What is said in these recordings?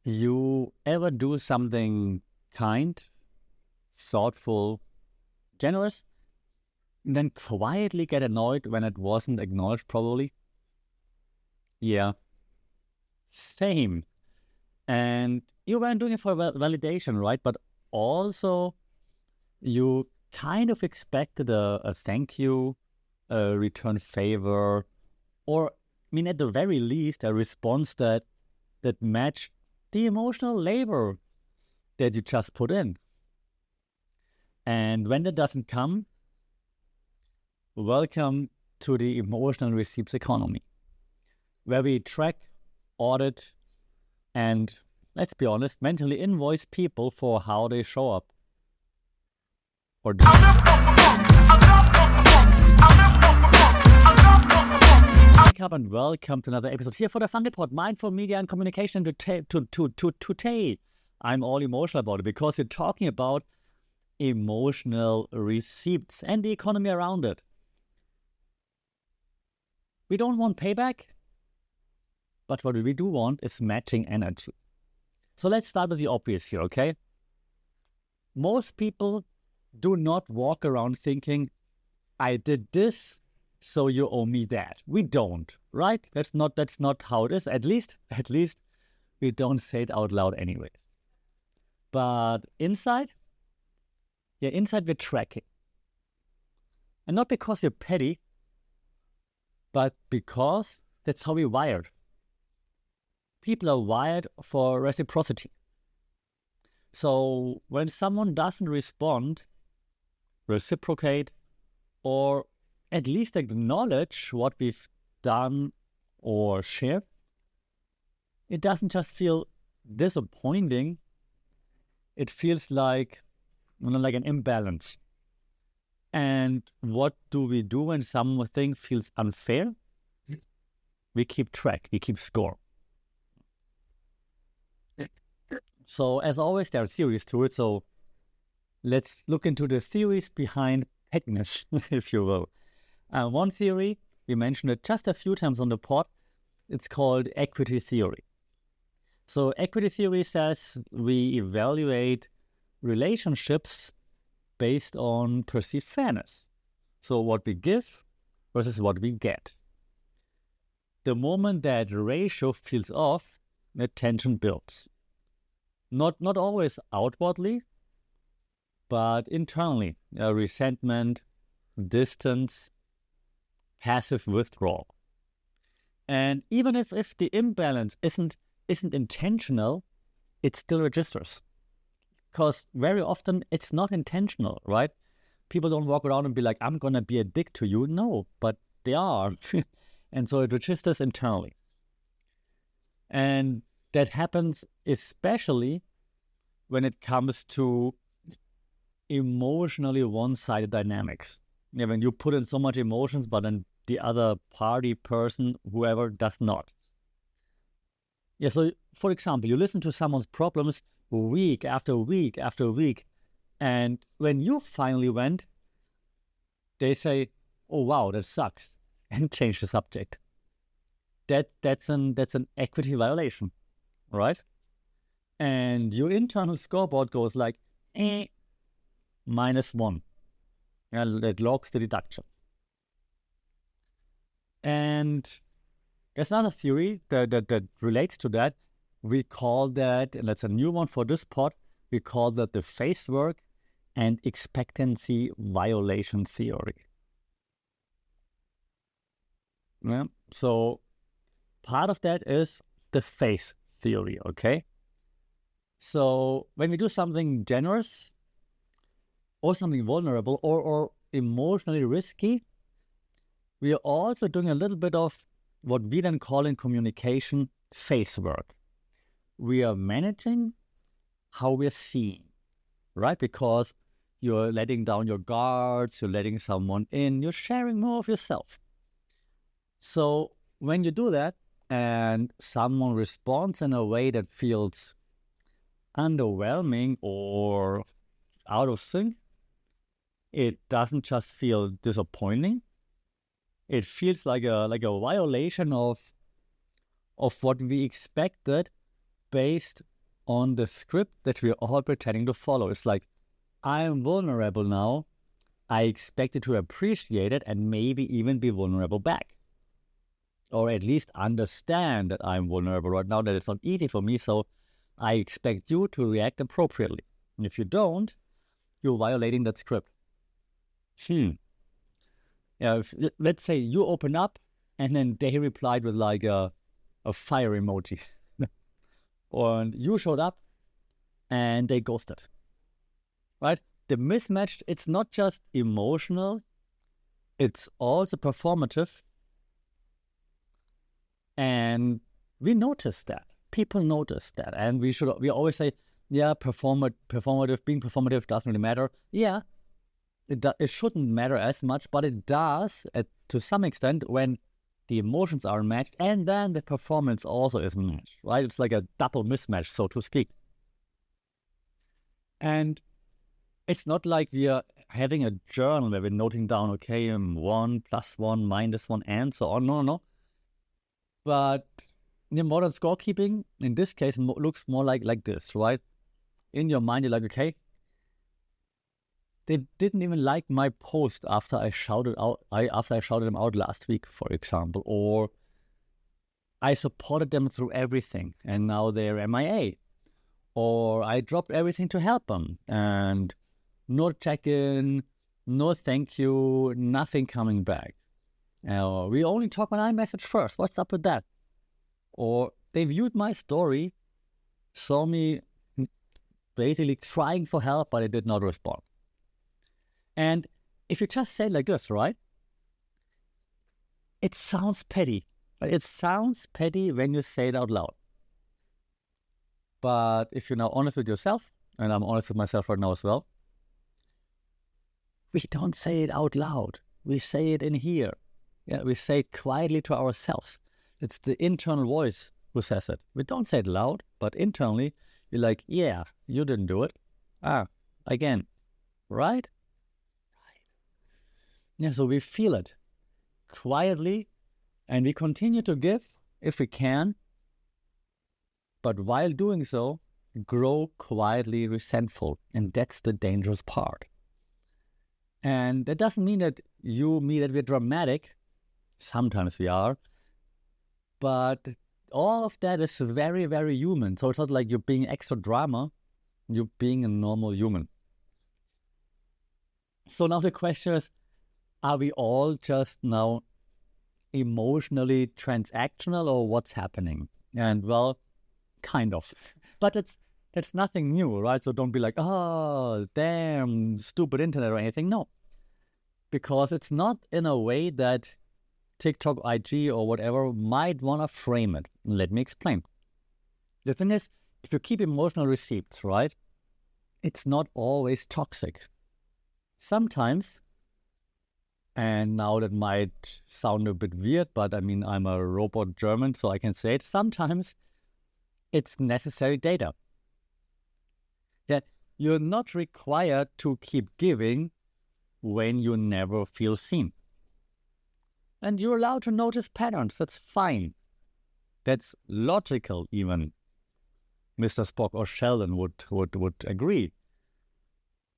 You ever do something kind, thoughtful, generous, and then quietly get annoyed when it wasn't acknowledged probably? Yeah, same. And you weren't doing it for validation, right? But also you kind of expected a thank you, a return favor, or at the very least, a response that matched the emotional labor that you just put in. And when that doesn't come, welcome to the emotional receipts economy, where we track, audit, and, let's be honest, mentally invoice people for how they show up. Or do. Wake up and welcome to another episode here for the Fun Report, Mindful Media and Communication. Today, I'm all emotional about it because we're talking about emotional receipts and the economy around it. We don't want payback, but what we do want is matching energy. So let's start with the obvious here, okay? Most people do not walk around thinking, I did this, so you owe me that. We don't, right? That's not how it is. At least we don't say it out loud anyway. But inside we're tracking. And not because you're petty, but because that's how we're wired. People are wired for reciprocity. So when someone doesn't respond, reciprocate, or at least acknowledge what we've done or shared, it doesn't just feel disappointing. It feels like, like an imbalance. And what do we do when something feels unfair? We keep track, we keep score. So as always, there are theories to it. So let's look into the theories behind pettiness, if you will. One theory, we mentioned it just a few times on the pod, it's called equity theory. So equity theory says we evaluate relationships based on perceived fairness. So what we give versus what we get. The moment that ratio feels off, the tension builds. Not always outwardly, but internally. Resentment, distance, passive withdrawal. And even if the imbalance isn't intentional, it still registers. Because very often it's not intentional, right? People don't walk around and be like, I'm going to be a dick to you. No, but they are. And so it registers internally. And that happens especially when it comes to emotionally one-sided dynamics. When you put in so much emotions, but then the other party, person, whoever does not. So for example, you listen to someone's problems week after week after week, and when you finally went, they say, oh wow, that sucks, and change the subject. That's an equity violation, right? And your internal scoreboard goes like, -1. And it logs the deduction. And there's another theory that relates to that. We call that, and that's a new one for this pod, we call that the face work and expectancy violation theory. Yeah. So part of that is the face theory, okay? So when we do something generous or something vulnerable or emotionally risky, we are also doing a little bit of what we then call in communication face work. We are managing how we're seen, right? Because you're letting down your guards, you're letting someone in, you're sharing more of yourself. So when you do that and someone responds in a way that feels underwhelming or out of sync, it doesn't just feel disappointing. It feels like a violation of what we expected based on the script that we're all pretending to follow. It's like, I'm vulnerable now. I expect you to appreciate it and maybe even be vulnerable back. Or at least understand that I'm vulnerable right now, that it's not easy for me, so I expect you to react appropriately. And if you don't, you're violating that script. Let's say you open up and then they replied with like a fire emoji. And you showed up and they ghosted. Right? The mismatch, it's not just emotional, it's also performative. And we notice that. People notice that. And we always say, yeah, performative, being performative doesn't really matter. Yeah, it shouldn't matter as much, but it does to some extent when the emotions are matched and then the performance also is matched, right? It's like a double mismatch, so to speak. And it's not like we are having a journal where we're noting down, okay, 1 + 1 - 1 and so on. No. But in modern scorekeeping, in this case, looks more like this, right? In your mind, you're like, okay, they didn't even like my post after I shouted them out last week, for example, or I supported them through everything and now they're MIA, or I dropped everything to help them and no check-in, no thank you, nothing coming back. We only talk when I message first. What's up with that? Or they viewed my story, saw me basically crying for help, but I did not respond. And if you just say it like this, right? It sounds petty. It sounds petty when you say it out loud. But if you're now honest with yourself, and I'm honest with myself right now as well, we don't say it out loud. We say it in here. Yeah, we say it quietly to ourselves. It's the internal voice who says it. We don't say it loud, but internally, you're like, yeah, you didn't do it. Again, right? Yeah, so we feel it quietly, and we continue to give if we can, but while doing so, grow quietly resentful, and that's the dangerous part. And that doesn't mean that we're dramatic. Sometimes we are, but all of that is very, very human. So it's not like you're being extra drama, you're being a normal human. So now the question is, are we all just now emotionally transactional, or what's happening? And well, kind of. But that's nothing new, right? So don't be like, oh, damn, stupid internet or anything. No. Because it's not in a way that TikTok, IG, or whatever might want to frame it. Let me explain. The thing is, if you keep emotional receipts, right, it's not always toxic. Sometimes, and now that might sound a bit weird, but I mean, I'm a robot German, so I can say it. Sometimes it's necessary data. That you're not required to keep giving when you never feel seen. And you're allowed to notice patterns. That's fine. That's logical, even. Mr. Spock or Sheldon would agree.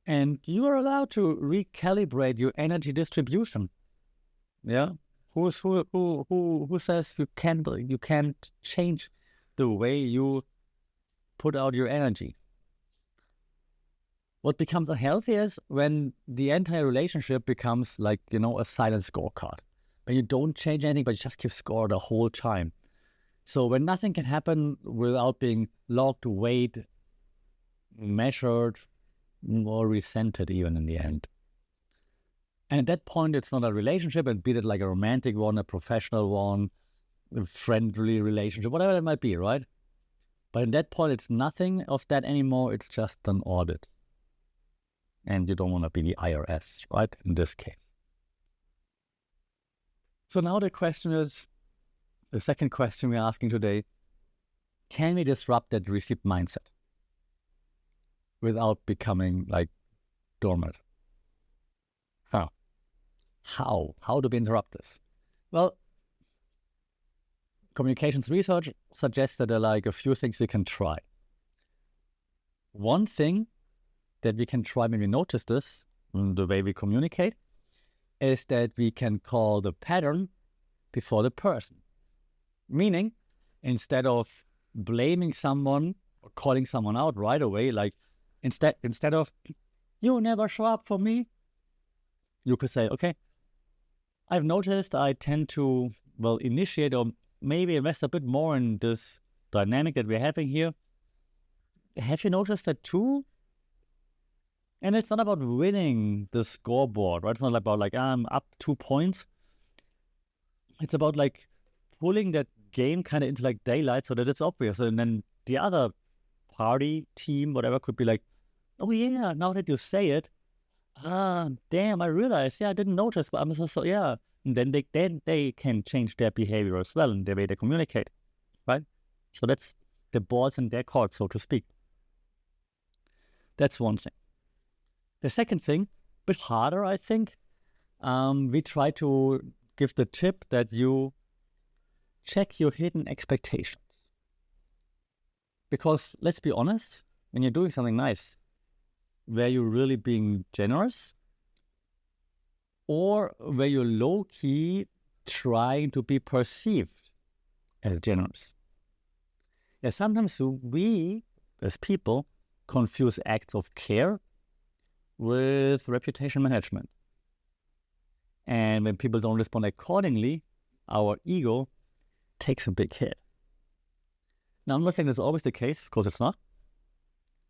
And you are allowed to recalibrate your energy distribution. Yeah, who says you can't change the way you put out your energy? What becomes unhealthy is when the entire relationship becomes like, a silent scorecard. When you don't change anything, but you just keep score the whole time. So when nothing can happen without being logged, weighed, measured, or resented even in the end. And at that point, it's not a relationship, and be it like a romantic one, a professional one, a friendly relationship, whatever it might be, right? But at that point, it's nothing of that anymore. It's just an audit. And you don't want to be the IRS, right? In this case. So now the second question we're asking today, can we disrupt that receipt mindset without becoming like dormant? How do we interrupt this? Well, communications research suggests that there are like a few things we can try. One thing that we can try when we notice this, the way we communicate, is that we can call the pattern before the person. Meaning, instead of blaming someone or calling someone out right away, like instead of, you never show up for me, you could say, okay, I've noticed I tend to, initiate or maybe invest a bit more in this dynamic that we're having here. Have you noticed that too? And it's not about winning the scoreboard, right? It's not about like, I'm up 2 points. It's about like pulling that game kind of into like daylight so that it's obvious. And then the other party, team, whatever, could be like, oh yeah, now that you say it, damn, I realized, I didn't notice, but I'm so yeah. And then they can change their behavior as well and the way they communicate, right? So that's the ball's in their court, so to speak. That's one thing. The second thing, a bit harder, I think. We try to give the tip that you check your hidden expectations. Because let's be honest, when you're doing something nice, were you really being generous? Or were you low-key trying to be perceived as generous? Yeah, sometimes we, as people, confuse acts of care with reputation management. And when people don't respond accordingly, our ego takes a big hit. Now, I'm not saying that's always the case, because it's not.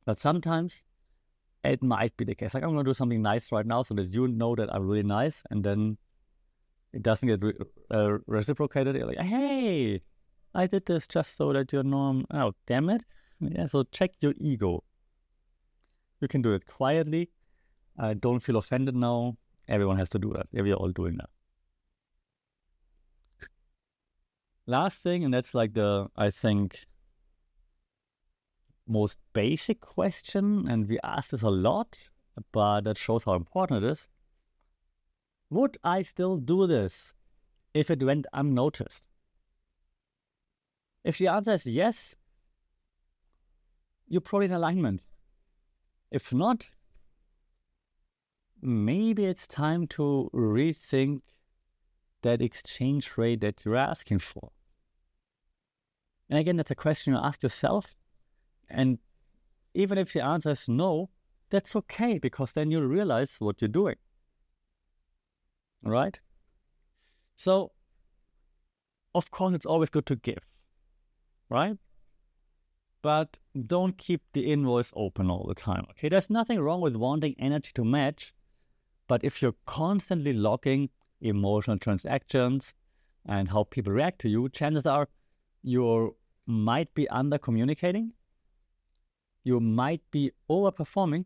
But sometimes it might be the case. Like, I'm going to do something nice right now so that you know that I'm really nice, and then it doesn't get reciprocated. You're like, hey, I did this just so that you know, oh, damn it. Yeah, so check your ego. You can do it quietly. Don't feel offended now. Everyone has to do that. Yeah, we are all doing that. Last thing, and that's like I think, most basic question, and we ask this a lot, but that shows how important it is. Would I still do this if it went unnoticed? If the answer is yes, you're probably in alignment. If not, maybe it's time to rethink that exchange rate that you're asking for. And again, that's a question you ask yourself. And even if the answer is no, that's okay, because then you realize what you're doing. All right? So, of course, it's always good to give, right? But don't keep the invoice open all the time, okay? There's nothing wrong with wanting energy to match, but if you're constantly logging emotional transactions and how people react to you, chances are you might be under-communicating, you might be overperforming,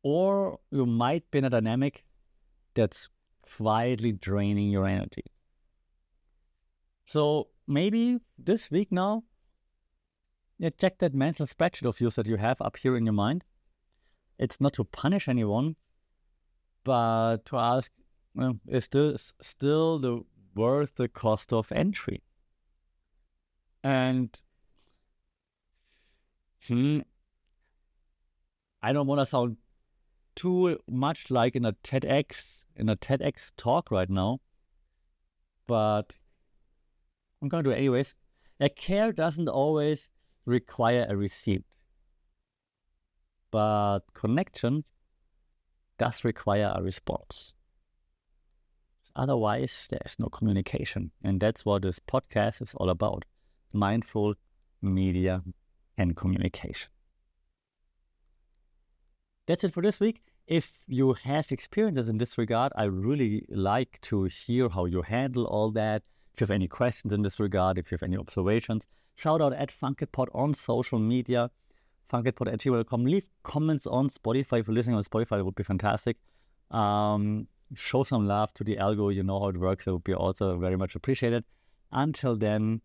or you might be in a dynamic that's quietly draining your energy. So maybe this week now, check that mental spreadsheet of yours that you have up here in your mind. It's not to punish anyone, but to ask, is this still worth the cost of entry? And I don't want to sound too much like in a TEDx talk right now, but I'm going to do it anyways. A care doesn't always require a receipt, but connection does require a response. Otherwise, there's no communication. And that's what this podcast is all about. Mindful media and communication. That's it for this week. If you have experiences in this regard, I really like to hear how you handle all that. If you have any questions in this regard, if you have any observations, shout out at funkitpod on social media, funkitpod@gmail.com. Leave comments on Spotify. If you're listening on Spotify, it would be fantastic. Show some love to the algo. You know how it works. It would be also very much appreciated. Until then,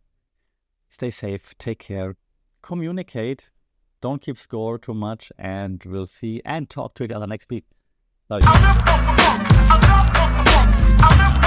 stay safe, take care, communicate, don't keep score too much, and we'll see and talk to each other next week. Love you.